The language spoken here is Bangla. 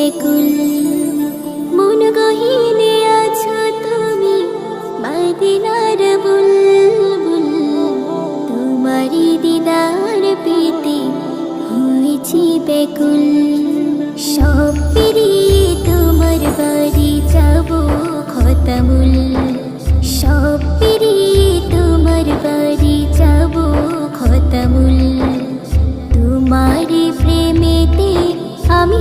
বেকুল। মন গহিনে আছো তুমি মদিনার বুলবুল, তোমারি দিদার পেতে হয়েছি বেকুল। সব পেরিয়ে তোমার বাড়ি যাবো খতামুল, সব পেরিয়ে তোমার বাড়ি যাবো খতামুল। তোমারি প্রেমেতে আমি